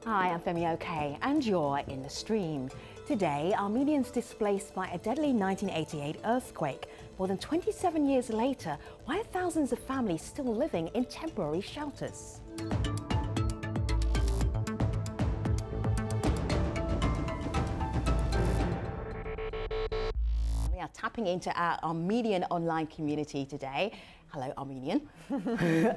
Hi, I'm Femi OK, and you're in the stream. Today, Armenians displaced by a deadly 1988 earthquake. More than 27 years later, why are thousands of families still living in temporary shelters? We are tapping into our Armenian online community today. Hello, Armenian.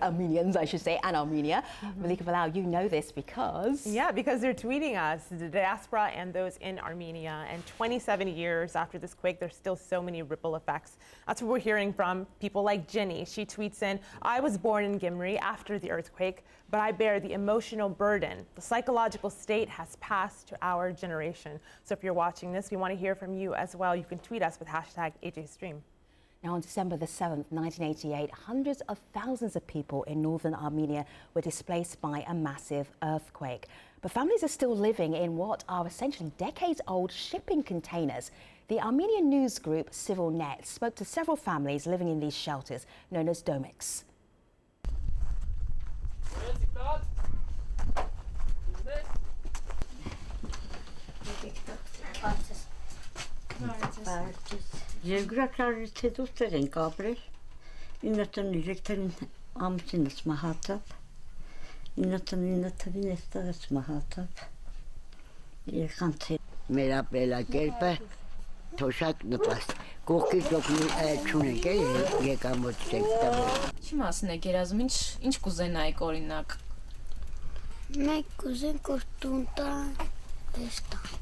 Armenians, I should say, and Armenia. Malika Bilal, you know this because... Yeah, because they're tweeting us, the diaspora and those in Armenia. And 27 years after this quake, there's still so many ripple effects. That's what we're hearing from people like Jenny. She tweets in, I was born in Gyumri after the earthquake, but I bear the emotional burden. The psychological state has passed to our generation. So if you're watching this, we want to hear from you as well. You can tweet us with hashtag AJStream. Now, on December the 7th, 1988, hundreds of thousands of people in northern Armenia were displaced by a massive earthquake. But families are still living in what are essentially decades-old shipping containers. The Armenian news group Civil Net spoke to several families living in these shelters, known as domiks. Երկրակարից հետո ծեր ենք ապրել 93 թվին ամուսինս մահացավ 99 թվին էստեղից մահացավ երեխան մեր ապրելակերպը թոշակ նպաստ կողքից օգնի չունենք եկամուտ չենք Չի մասն է գերազմ ինչ կուզենայիք օրինակ Մենք կուզենք որ տուն տան էստան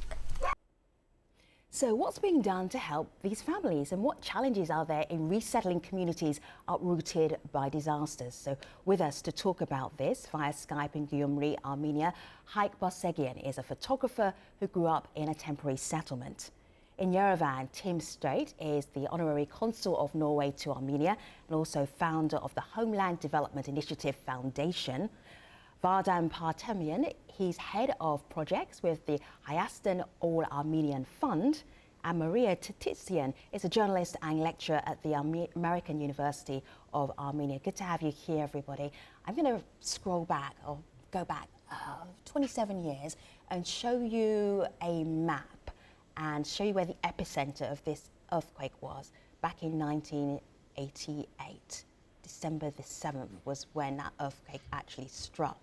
So what's being done to help these families and what challenges are there in resettling communities uprooted by disasters? So with us to talk about this via Skype in Gyumri, Armenia, Hayk Barseghyan is a photographer who grew up in a temporary settlement. In Yerevan, Tim Strait is the honorary consul of Norway to Armenia and also founder of the Homeland Development Initiative Foundation. Vardan Partamyan, he's head of projects with the Hayastan All-Armenian Fund, and Maria Titizian is a journalist and lecturer at the American University of Armenia. Good to have you here, everybody. I'm going to scroll back, or go back 27 years, and show you a map and show you where the epicenter of this earthquake was back in 1988. December the 7th was when that earthquake actually struck.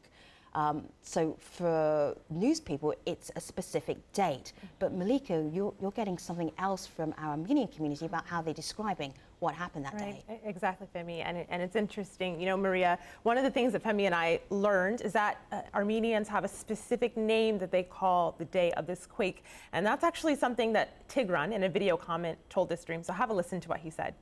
So for news people, it's a specific date. But Malika, you're getting something else from our Armenian community about how they're describing what happened that day. Exactly, Femi. And it's interesting. You know, Maria, one of the things that Femi and I learned is that Armenians have a specific name that they call the day of this quake. And that's actually something that Tigran, in a video comment, told this stream. So have a listen to what he said.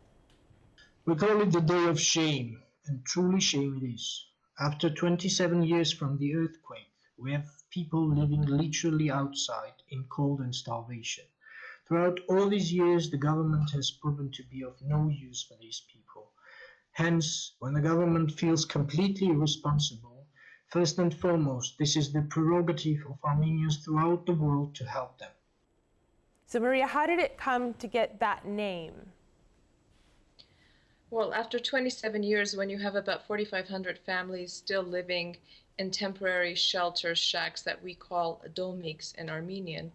We call it the day of shame, and truly shame it is. After 27 years from the earthquake, we have people living literally outside in cold and starvation. Throughout all these years, the government has proven to be of no use for these people. Hence, when the government feels completely irresponsible, first and foremost, this is the prerogative of Armenians throughout the world to help them. So Maria, how did it come to get that name? Well, after 27 years, when you have about 4,500 families still living in temporary shelter shacks that we call domiks in Armenian,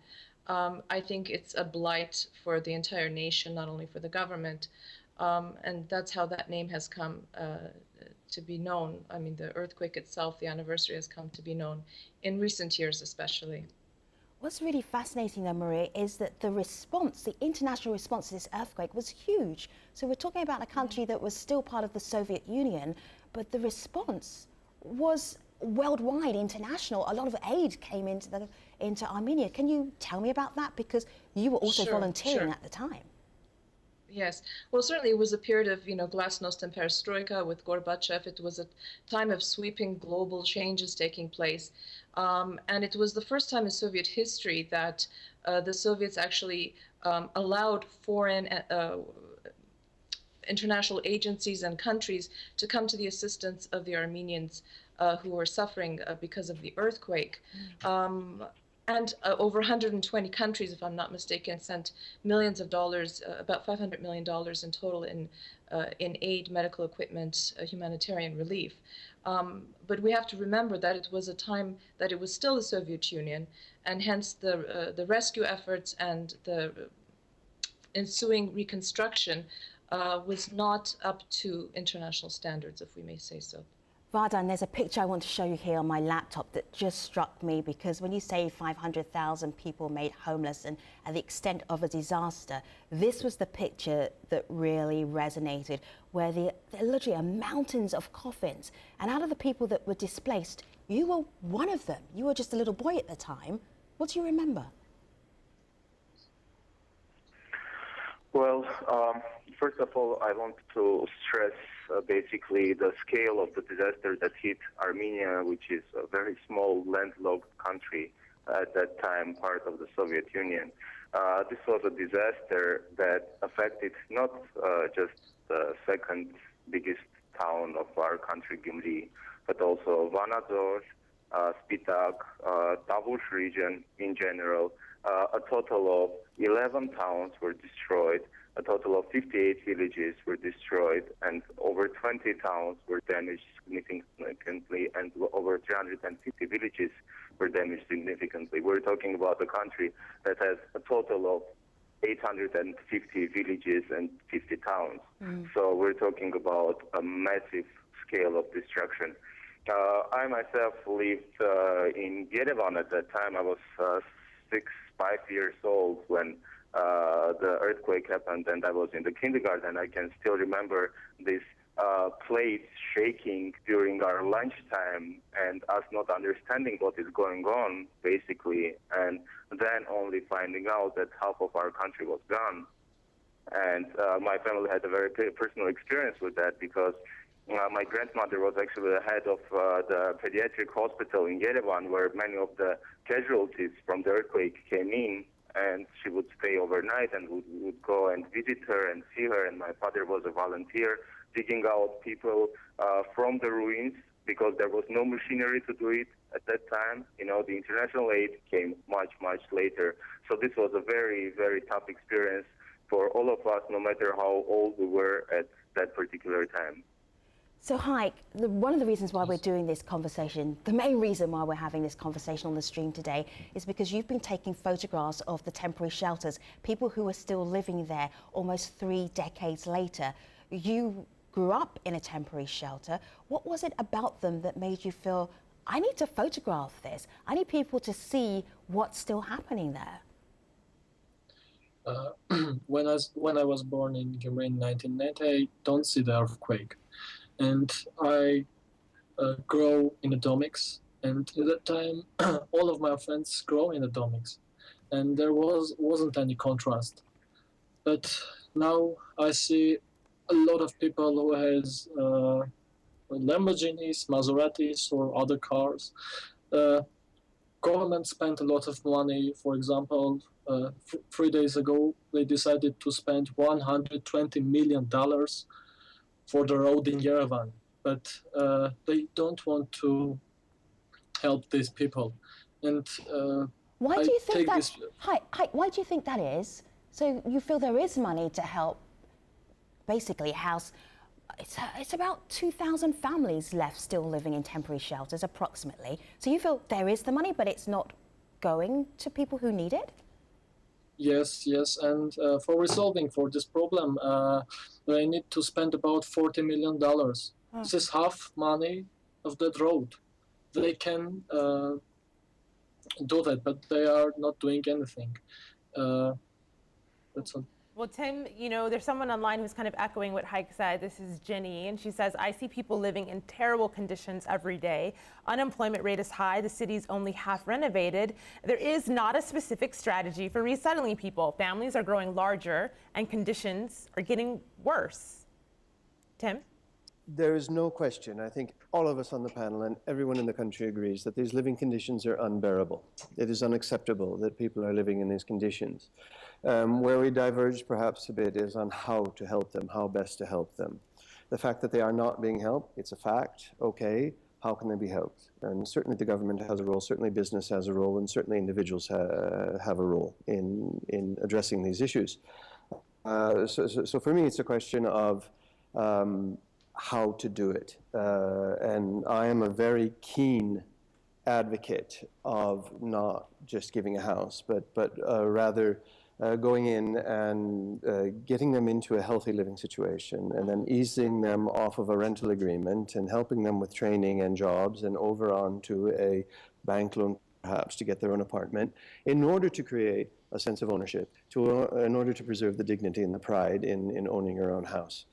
I think it's a blight for the entire nation, not only for the government. And that's how that name has come to be known. I mean, the earthquake itself, the anniversary has come to be known in recent years especially. What's really fascinating though, Maria, is that the response, the international response to this earthquake was huge. So we're talking about a country that was still part of the Soviet Union, but the response was worldwide, international. A lot of aid came into Armenia. Can you tell me about that? Because you were also volunteering at the time. Yes, well, certainly it was a period of, glasnost and perestroika with Gorbachev. It was a time of sweeping global changes taking place. And it was the first time in Soviet history that the Soviets actually allowed foreign international agencies and countries to come to the assistance of the Armenians who were suffering because of the earthquake. And over 120 countries, if I'm not mistaken, sent millions of dollars, about $500 million in total in aid, medical equipment, humanitarian relief. But we have to remember that it was a time that it was still the Soviet Union, and hence the rescue efforts and the ensuing reconstruction was not up to international standards, if we may say so. Vardan, there's a picture I want to show you here on my laptop that just struck me, because when you say 500,000 people made homeless and at the extent of a disaster, this was the picture that really resonated, where there literally are mountains of coffins. And out of the people that were displaced, you were one of them. You were just a little boy at the time. What do you remember? Well, first of all, I want to stress basically the scale of the disaster that hit Armenia, which is a very small landlocked country at that time, part of the Soviet Union. This was a disaster that affected not just the second biggest town of our country, Gyumri, but also Vanadzor, Spitak, Tavush region in general. A total of 11 towns were destroyed. A total of 58 villages were destroyed, and over 20 towns were damaged significantly, and over 350 villages were damaged significantly. We're talking about a country that has a total of 850 villages and 50 towns. So we're talking about a massive scale of destruction. I myself lived in Yerevan at that time. I was 5 years old when the earthquake happened, and I was in the kindergarten. I can still remember this place shaking during our lunchtime and us not understanding what is going on, basically, and then only finding out that half of our country was gone. And my family had a very personal experience with that, because my grandmother was actually the head of the pediatric hospital in Yerevan, where many of the casualties from the earthquake came in, and she would stay overnight, and would go and visit her and see her. And my father was a volunteer digging out people from the ruins, because there was no machinery to do it at that time. You know, the international aid came much, much later. So this was a very, very tough experience for all of us, no matter how old we were at that particular time. So Hayk, one of the reasons why we're doing this conversation, the main reason why we're having this conversation on the stream today, is because you've been taking photographs of the temporary shelters, people who are still living there almost 3 decades later. You grew up in a temporary shelter. What was it about them that made you feel, I need to photograph this? I need people to see what's still happening there. When I was born in Gyumri in 1990, I don't see the earthquake. And I grow in the domics, and at that time all of my friends grow in the domics, and there wasn't any contrast. But now I see a lot of people who has Lamborghinis, Maseratis, or other cars. Government spent a lot of money. For example, 3 days ago they decided to spend $120 million for the road in Yerevan, but they don't want to help these people. And why do you think that? Hayk, why do you think that is? So you feel there is money to help, basically house. It's about 2,000 families left still living in temporary shelters, approximately. So you feel there is the money, but it's not going to people who need it? Yes, and for resolving for this problem, they need to spend about $40 million. This is half money of that road. They can do that, but they are not doing anything. That's all. Well, Tim, you know, there's someone online who's kind of echoing what Hayk said. This is Ginny, and she says, I see people living in terrible conditions every day. Unemployment rate is high. The city's only half renovated. There is not a specific strategy for resettling people. Families are growing larger, and conditions are getting worse. Tim? There is no question. I think all of us on the panel and everyone in the country agrees that these living conditions are unbearable. It is unacceptable that people are living in these conditions. Where we diverge perhaps a bit is on how to help them, how best to help them. The fact that they are not being helped, it's a fact, okay. how can they be helped? And certainly the government has a role, certainly business has a role, and certainly individuals have a role in addressing these issues. So for me, it's a question of how to do it. And I am a very keen advocate of not just giving a house, but rather going in and getting them into a healthy living situation, and then easing them off of a rental agreement and helping them with training and jobs and over on to a bank loan perhaps to get their own apartment, in order to create a sense of ownership, in order to preserve the dignity and the pride in owning your own house.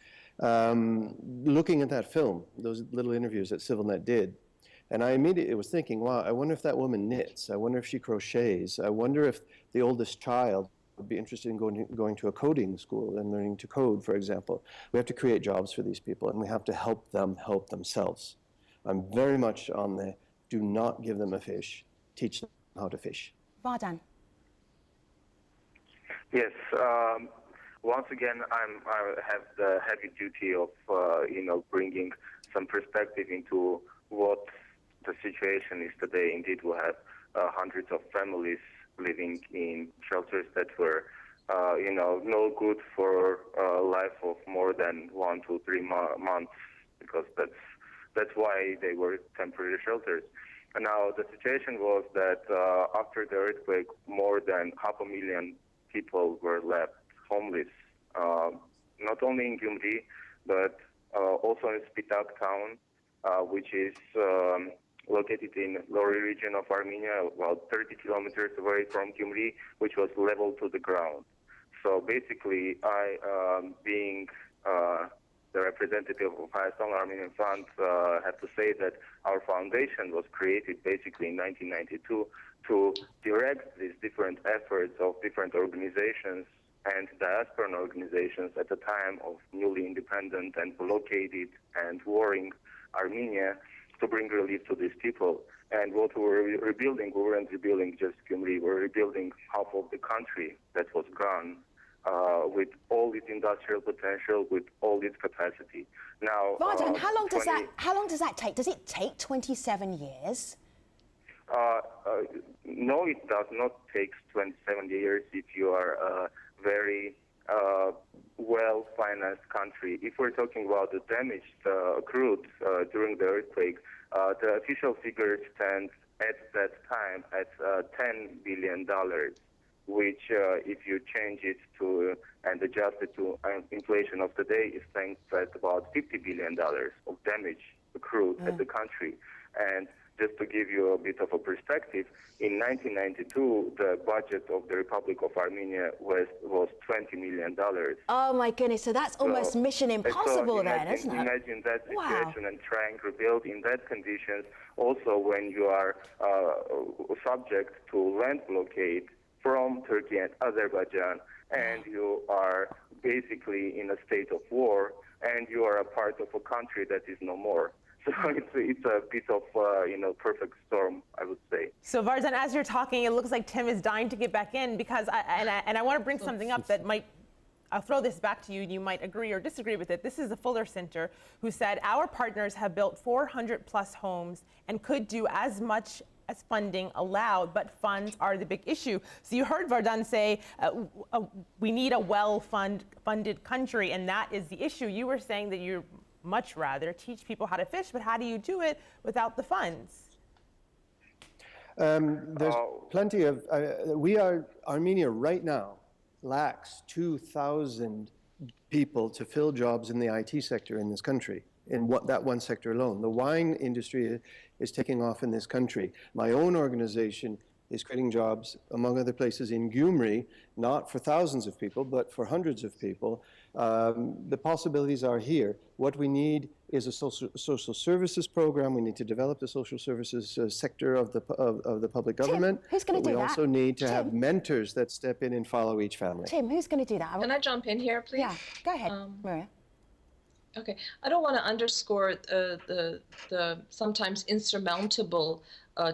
Looking at that film, those little interviews that CivilNet did, and I immediately was thinking, wow, I wonder if that woman knits, I wonder if she crochets, I wonder if the oldest child would be interested in going to a coding school and learning to code, for example. We have to create jobs for these people, and we have to help them help themselves. I'm very much on the do not give them a fish, teach them how to fish. Vardan. Yes. Once again, I have the heavy duty of bringing some perspective into what the situation is today. Indeed, we have hundreds of families living in shelters that were, no good for a life of more than 1 to 3 months, because that's why they were temporary shelters. And now the situation was that after the earthquake, more than 500,000 people were left homeless, not only in Gyumri, but also in Spitak town, which is located in Lori region of Armenia, about 30 kilometers away from Gyumri, which was leveled to the ground. So basically, I, being the representative of Hayastan Armenian Fund, have to say that our foundation was created basically in 1992 to direct these different efforts of different organizations and diasporan organizations at the time of newly independent and blockaded and warring Armenia, to bring relief to these people. And what we were rebuilding, we weren't rebuilding just Gyumri, we were rebuilding half of the country that was gone, with all its industrial potential, with all its capacity. Now, Vardan, how long does that take? Does it take 27 years? No, it does not take 27 years if you are a very well-financed country. If we're talking about the damage accrued during the earthquake, the official figures stand at that time at $10 billion, which if you change it to and adjust it to inflation of today, is stands at about $50 billion of damage accrued at the country. And just to give you a bit of a perspective, in 1992, the budget of the Republic of Armenia was $20 million. Oh my goodness, so that's almost mission impossible then, isn't it? Imagine that situation and trying to rebuild in that conditions. Also, when you are subject to land blockade from Turkey and Azerbaijan, and you are basically in a state of war, and you are a part of a country that is no more. So it's a bit of, perfect storm, I would say. So Vardan, as you're talking, it looks like Tim is dying to get back in, because I want to bring something up that might, I'll throw this back to you and you might agree or disagree with it. This is the Fuller Center, who said our partners have built 400 plus homes and could do as much as funding allowed, but funds are the big issue. So you heard Vardan say we need a well-funded country, and that is the issue. You were saying that you much rather teach people how to fish, but how do you do it without the funds? There's plenty of, Armenia right now lacks 2,000 people to fill jobs in the IT sector in this country, in that one sector alone. The wine industry is taking off in this country. My own organization is creating jobs, among other places, in Gyumri, not for thousands of people, but for hundreds of people. The possibilities are here. What we need is a social services program. We need to develop the social services sector of the public government. Tim, who's going to do that? We also need to have mentors that step in and follow each family. Tim, who's going to do that? Can I jump in here, please? Yeah, go ahead, Maria. Okay, I don't want to underscore the sometimes insurmountable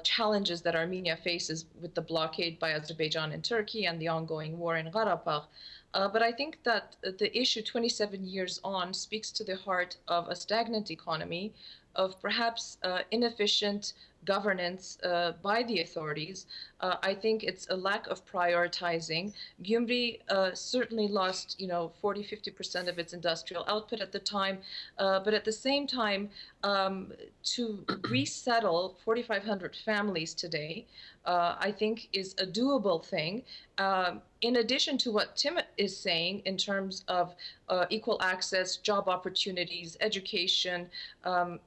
challenges that Armenia faces with the blockade by Azerbaijan and Turkey and the ongoing war in Karabakh. But I think that the issue 27 years on speaks to the heart of a stagnant economy, of perhaps inefficient governance by the authorities. I think it's a lack of prioritizing. Gyumri certainly lost, 40–50% of its industrial output at the time, but at the same time, to resettle 4,500 families today, I think is a doable thing. In addition to what Tim is saying in terms of equal access, job opportunities, education,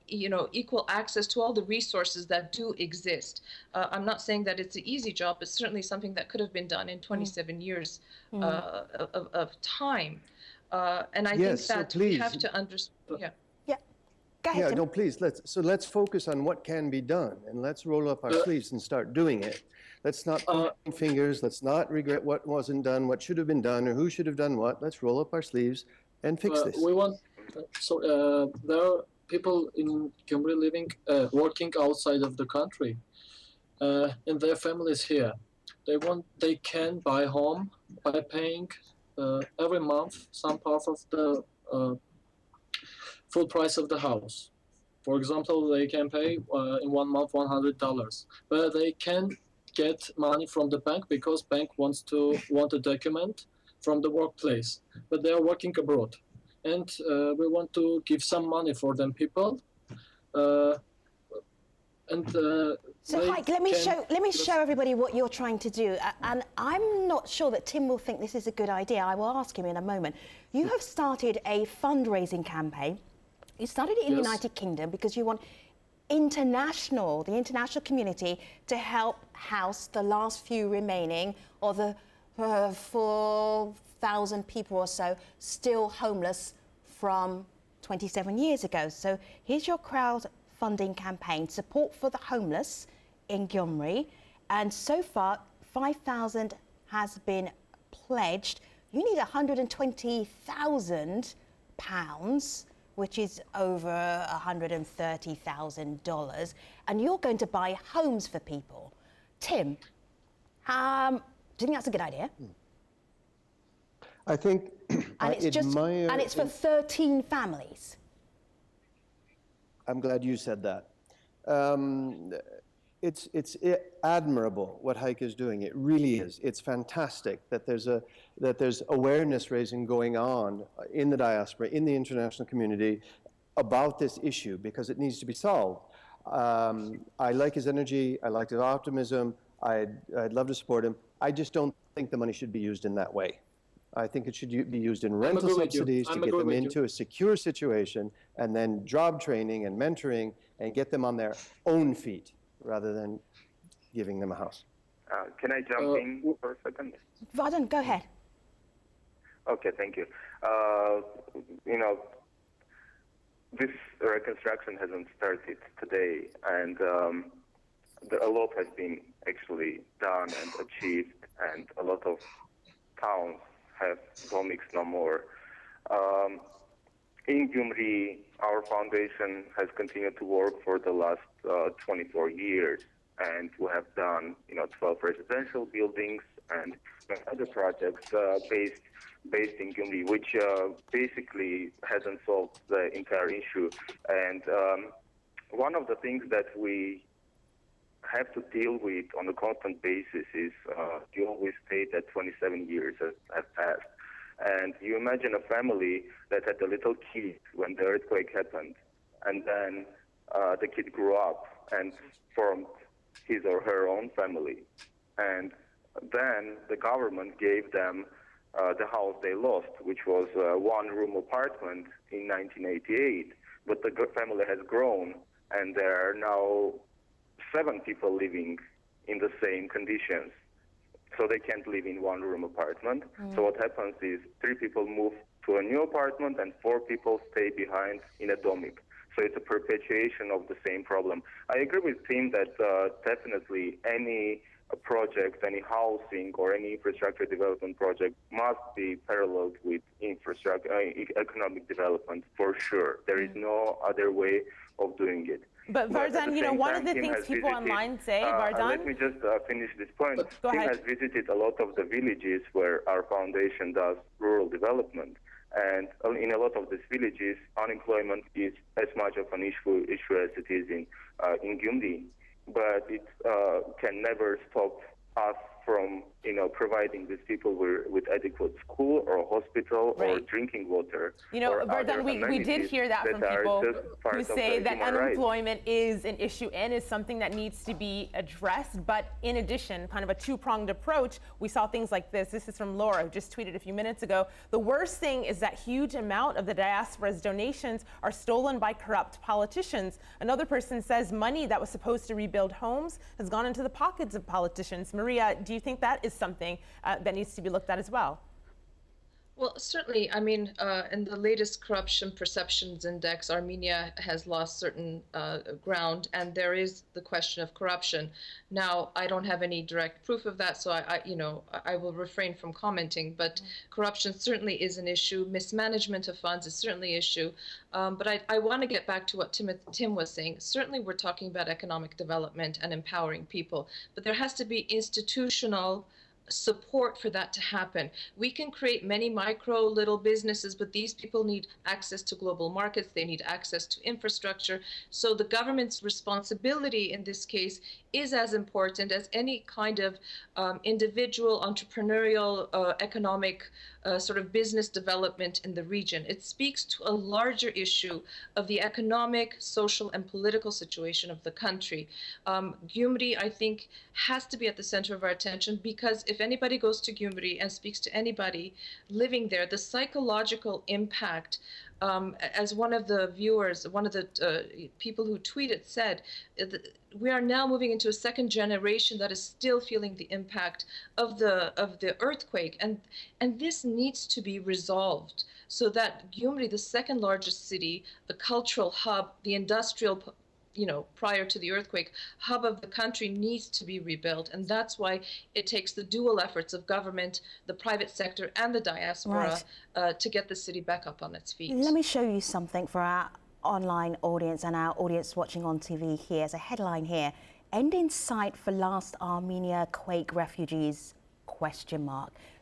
equal access to all the resources that do exist. I'm not saying that it's an easy job, but certainly something that could have been done in 27 years of time. And I think that we have to understand. Yeah. Go ahead, Tim. No, please, let's focus on what can be done, and let's roll up our sleeves and start doing it. Let's not point fingers, let's not regret what wasn't done, what should have been done, or who should have done what. Let's roll up our sleeves and fix this. There are people in Gyumri living, working outside of the country, and their families here. They can buy home by paying every month some part of the full price of the house. For example, they can pay in 1 month $100, but they can get money from the bank because bank want a document from the workplace, but they are working abroad, and we want to give some money for them people. So Hayk, let me show everybody what you're trying to do, and I'm not sure that Tim will think this is a good idea. I will ask him in a moment. You have started a fundraising campaign. You started it in the United Kingdom because you want the international community to help house the last few remaining, or the 4,000 people or so still homeless from 27 years ago. So here's your crowdfunding campaign, support for the homeless in Gyumri, and so far 5,000 has been pledged. You need £120,000, which is over $130,000, and you're going to buy homes for people. Tim, do you think that's a good idea? I think and it's for 13 families. I'm glad you said that. It's admirable what Hayk is doing. It really is. It's fantastic that there's awareness raising going on in the diaspora, in the international community about this issue, because it needs to be solved. I like his energy. I like his optimism. I'd love to support him. I just don't think the money should be used in that way. I think it should be used in rental subsidies to get them into a secure situation, and then job training and mentoring, and get them on their own feet, rather than giving them a house. Can I jump in for a second? Vardan, go ahead. Okay, thank you. This reconstruction hasn't started today, and a lot has been actually done and achieved, and a lot of towns have domics no more. In Gyumri, our foundation has continued to work for the last 24 years, and we have done 12 residential buildings and other projects based in Gyumri, which basically hasn't solved the entire issue. And one of the things that we have to deal with on a constant basis is you always state that 27 years have passed. And you imagine a family that had a little kid when the earthquake happened, and then the kid grew up and formed his or her own family. And then the government gave them the house they lost, which was a one-room apartment in 1988. But the family has grown, and there are now 7 people living in the same conditions. So they can't live in one-room apartment. So what happens is 3 people move to a new apartment and 4 people stay behind in a domic. So it's a perpetuation of the same problem. I agree with Tim that definitely any project, any housing or any infrastructure development project must be paralleled with infrastructure, economic development for sure. There is no other way of doing it. But Vardan, one of the things people online say, Vardan... Let me just finish this point. Tim has visited a lot of the villages where our foundation does rural development. And in a lot of these villages, unemployment is as much of an issue as it is in Gyumri. But it can never stop us from, providing these people with adequate school or hospital or drinking water. Vardan, we did hear that from people who say that unemployment is an issue and is something that needs to be addressed. But in addition, kind of a two-pronged approach, we saw things like this. This is from Laura, who just tweeted a few minutes ago. The worst thing is that huge amount of the diaspora's donations are stolen by corrupt politicians. Another person says money that was supposed to rebuild homes has gone into the pockets of politicians. Maria, do you think that is something that needs to be looked at as well? Well, certainly. I mean, in the latest Corruption Perceptions Index, Armenia has lost certain ground, and there is the question of corruption. Now, I don't have any direct proof of that, so I will refrain from commenting. But corruption certainly is an issue. Mismanagement of funds is certainly an issue. But I want to get back to what Tim was saying. Certainly, we're talking about economic development and empowering people, but there has to be institutional support for that to happen. We can create many micro little businesses, but these people need access to global markets. They need access to infrastructure. So the government's responsibility in this case is as important as any kind of individual entrepreneurial economic sort of business development in the region. It speaks to a larger issue of the economic, social, and political situation of the country. Gyumri, I think, has to be at the center of our attention, because if anybody goes to Gyumri and speaks to anybody living there, the psychological impact, as one of the viewers, one of the people who tweeted said, we are now moving into a second generation that is still feeling the impact of the earthquake, and this needs to be resolved so that Gyumri, the second largest city, the cultural hub, the industrial, prior to the earthquake, hub of the country, needs to be rebuilt. And that's why it takes the dual efforts of government, the private sector, and the diaspora to get the city back up on its feet. Let me show you something for our online audience and our audience watching on TV here. As a headline here, end in sight for last Armenia quake refugees, ?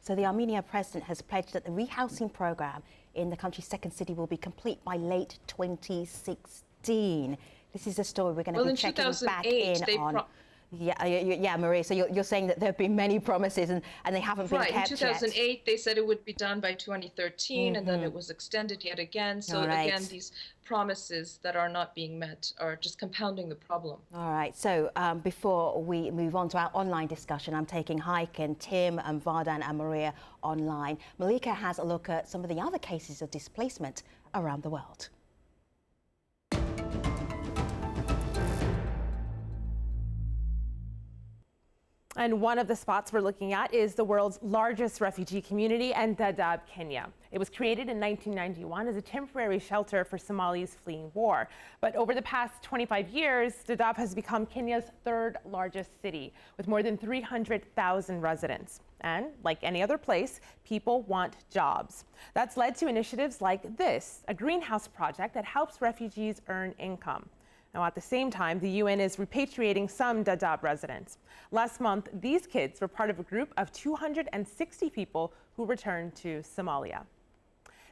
So the Armenia president has pledged that the rehousing program in the country's second city will be complete by late 2016. This is a story we're going to be checking back in on. Yeah, Maria, so you're saying that there have been many promises and they haven't been kept yet. In 2008, they said it would be done by 2013, and then it was extended yet again. So again, these promises that are not being met are just compounding the problem. All right, so before we move on to our online discussion, I'm taking Hayk and Tim and Vardan and Maria online. Malika has a look at some of the other cases of displacement around the world. And one of the spots we're looking at is the world's largest refugee community in Dadaab, Kenya. It was created in 1991 as a temporary shelter for Somalis fleeing war. But over the past 25 years, Dadaab has become Kenya's third largest city, with more than 300,000 residents. And like any other place, people want jobs. That's led to initiatives like this, a greenhouse project that helps refugees earn income. Now, at the same time, the UN is repatriating some Dadaab residents. Last month, these kids were part of a group of 260 people who returned to Somalia.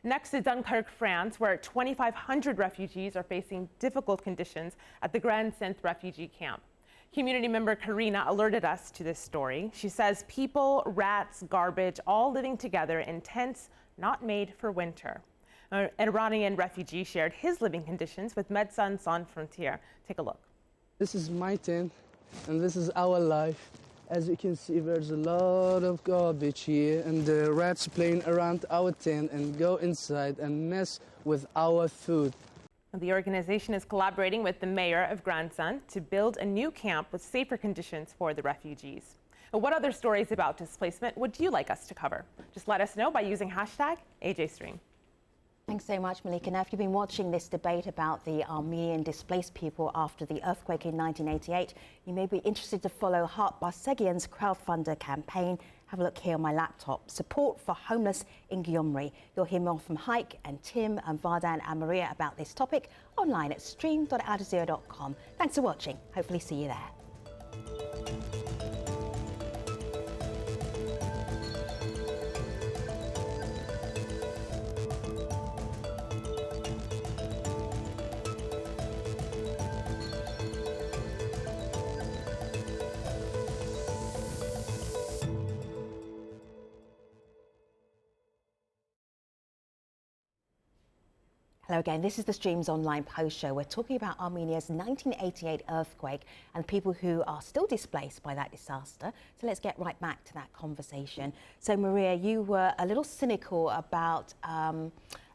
Next to Dunkirk, France, where 2,500 refugees are facing difficult conditions at the Grand Centre refugee camp. Community member Karina alerted us to this story. She says people, rats, garbage, all living together in tents not made for winter. An Iranian refugee shared his living conditions with Médecins Sans Frontières. Take a look. This is my tent, and this is our life. As you can see, there's a lot of garbage here, and the rats playing around our tent and go inside and mess with our food. The organization is collaborating with the mayor of Grandson to build a new camp with safer conditions for the refugees. What other stories about displacement would you like us to cover? Just let us know by using #AJStream. Thanks so much, Malika. Now, if you've been watching this debate about the Armenian displaced people after the earthquake in 1988, you may be interested to follow Hayk Barseghyan's crowdfunder campaign. Have a look here on my laptop. Support for homeless in Gyumri. You'll hear more from Hayk and Tim and Vardan and Maria about this topic online at stream.aljazeera.com. Thanks for watching. Hopefully see you there. Hello again, this is the Streams Online Post Show. We're talking about Armenia's 1988 earthquake and people who are still displaced by that disaster. So let's get right back to that conversation. So Maria, you were a little cynical about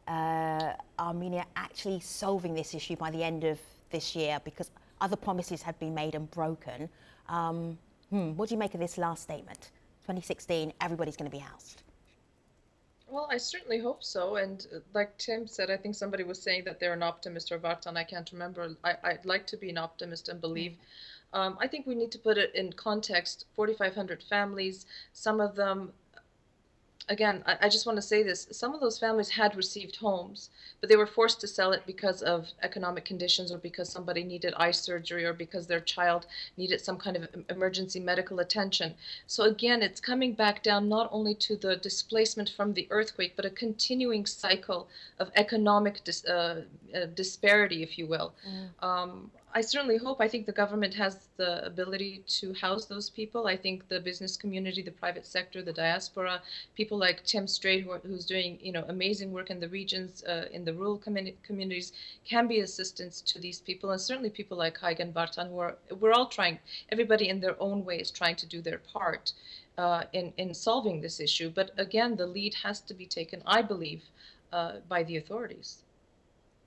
Armenia actually solving this issue by the end of this year because other promises had been made and broken. What do you make of this last statement? 2016, everybody's going to be housed. Well, I certainly hope so. And like Tim said, I think somebody was saying that they're an optimist, or Vardan, I can't remember. I'd like to be an optimist and believe. I think we need to put it in context. 4,500 families, some of them, again, I just want to say this, some of those families had received homes, but they were forced to sell it because of economic conditions or because somebody needed eye surgery or because their child needed some kind of emergency medical attention. So again, it's coming back down not only to the displacement from the earthquake, but a continuing cycle of economic disparity, if you will. I certainly hope, I think the government has the ability to house those people. I think the business community, the private sector, the diaspora, people like Tim Strait, who's doing amazing work in the regions, in the rural communities, can be assistance to these people. And certainly people like Hayk and Vardan, we're all trying, everybody in their own way is trying to do their part in solving this issue. But again, the lead has to be taken, I believe, by the authorities.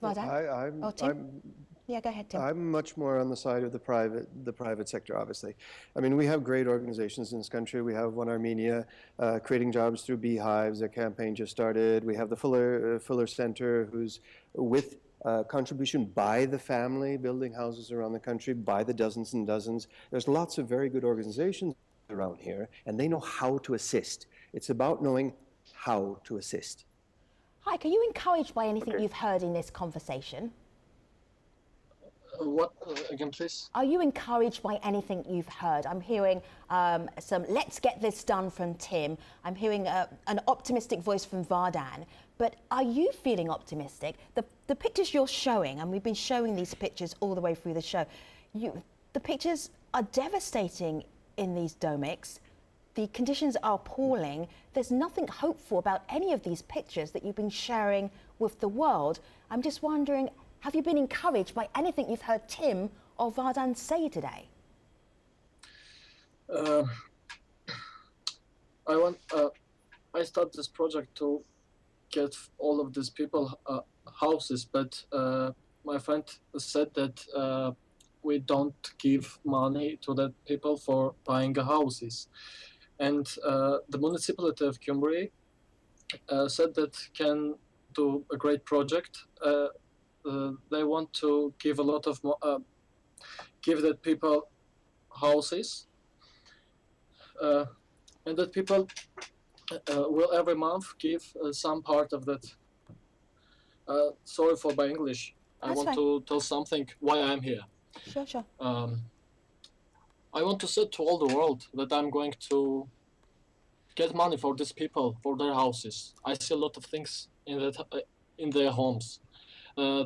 Vardan? Yeah, go ahead, Tim. I'm much more on the side of the private sector, obviously. I mean, we have great organizations in this country. We have One Armenia, creating jobs through beehives. A campaign just started. We have the Fuller Center, who's with contribution by the family, building houses around the country by the dozens and dozens. There's lots of very good organizations around here, and they know how to assist. It's about knowing how to assist. Hayk, are you encouraged by anything you've heard in this conversation? What again, please? Are you encouraged by anything you've heard? I'm hearing some "let's get this done" from Tim. I'm hearing an optimistic voice from Vardan. But are you feeling optimistic? The pictures you're showing, and we've been showing these pictures all the way through the show, the pictures are devastating in these domics. The conditions are appalling. There's nothing hopeful about any of these pictures that you've been sharing with the world. I'm just wondering, have you been encouraged by anything you've heard Tim or Vardan say today? I started this project to get all of these people houses, but my friend said that we don't give money to the people for buying houses. And the municipality of Gyumri said that can do a great project. They want to give a lot of give that people houses, and that people will every month give some part of that. Sorry for my English. I want to tell something why I'm here. Sure. I want to say to all the world that I'm going to get money for these people, for their houses. I see a lot of things in their homes.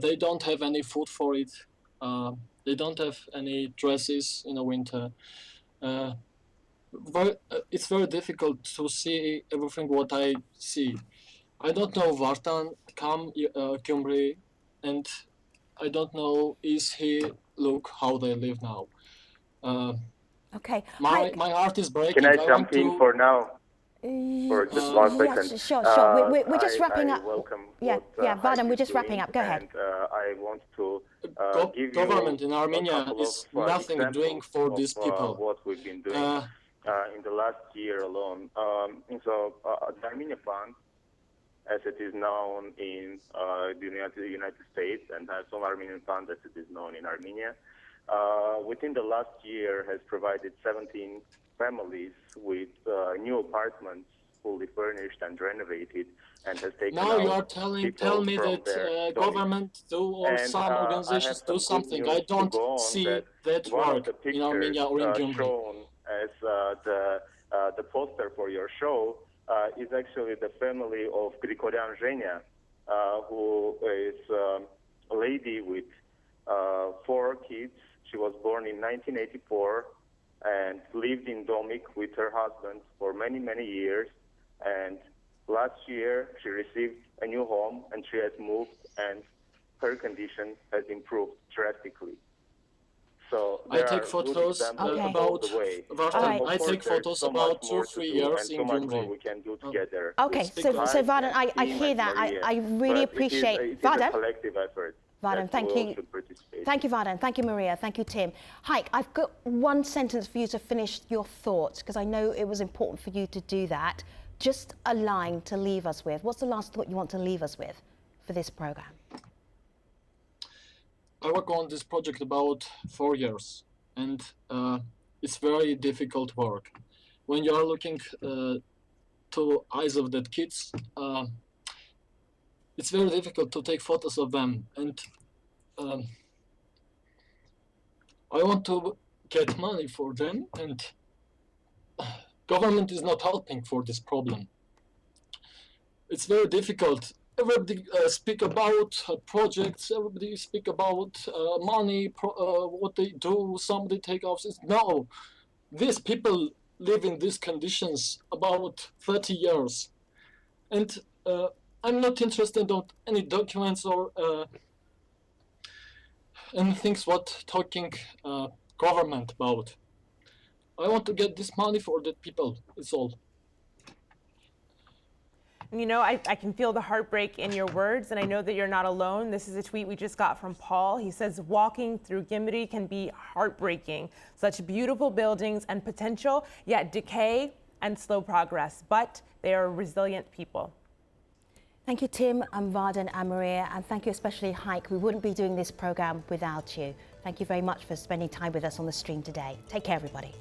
They don't have any food for it. They don't have any dresses in the winter. It's very difficult to see everything what I see. I don't know Vardan come Gyumri, and I don't know is he look how they live now. Okay. My heart is breaking. Can I jump in for now? For just 1 second. Yes, sure. We're just wrapping up. Welcome Vardan, we're just wrapping up. Go ahead. And I want to give government you in Armenia is nothing doing for these people. What we've been doing in the last year alone. So the Armenia Fund, as it is known in the United States, and some Armenian Fund as it is known in Armenia, within the last year has provided 17 families with new apartments, fully furnished and renovated, and has taken now you are tell me that government do or some organizations do something. I don't see that work in Armenia or in Gyumri. Shown as the poster for your show is actually the family of Grigoryan Zhenya, who is a lady with 4 kids. She was born in 1984 and lived in Domik with her husband for many, many years. And last year, she received a new home, and she has moved and her condition has improved drastically. So I take photos about Vardan. I take photos about 2-3 years in Gyumri. We can do together. Okay, so Vardan, I hear that. I really appreciate it is Vardan. a collective effort. Vardan, thank you. Thank you, Vardan. Thank you, Maria. Thank you, Tim. Hayk, I've got one sentence for you to finish your thoughts, because I know it was important for you to do that. Just a line to leave us with. What's the last thought you want to leave us with for this program? I work on this project about 4 years, and it's very difficult work. When you are looking to eyes of the kids, it's very difficult to take photos of them, and I want to get money for them, and government is not helping for this problem. It's very difficult. Everybody speak about projects, everybody speak about money, what they do, somebody take offices. No, these people live in these conditions about 30 years. And I'm not interested in any documents or anything what talking government about. I want to get this money for the people, it's all. You know, I can feel the heartbreak in your words, and I know that you're not alone. This is a tweet we just got from Paul. He says, walking through Gyumri can be heartbreaking. Such beautiful buildings and potential, yet decay and slow progress. But they are resilient people. Thank you, Tim, and Vardan and Maria, and thank you especially, Hayk. We wouldn't be doing this program without you. Thank you very much for spending time with us on the stream today. Take care, everybody.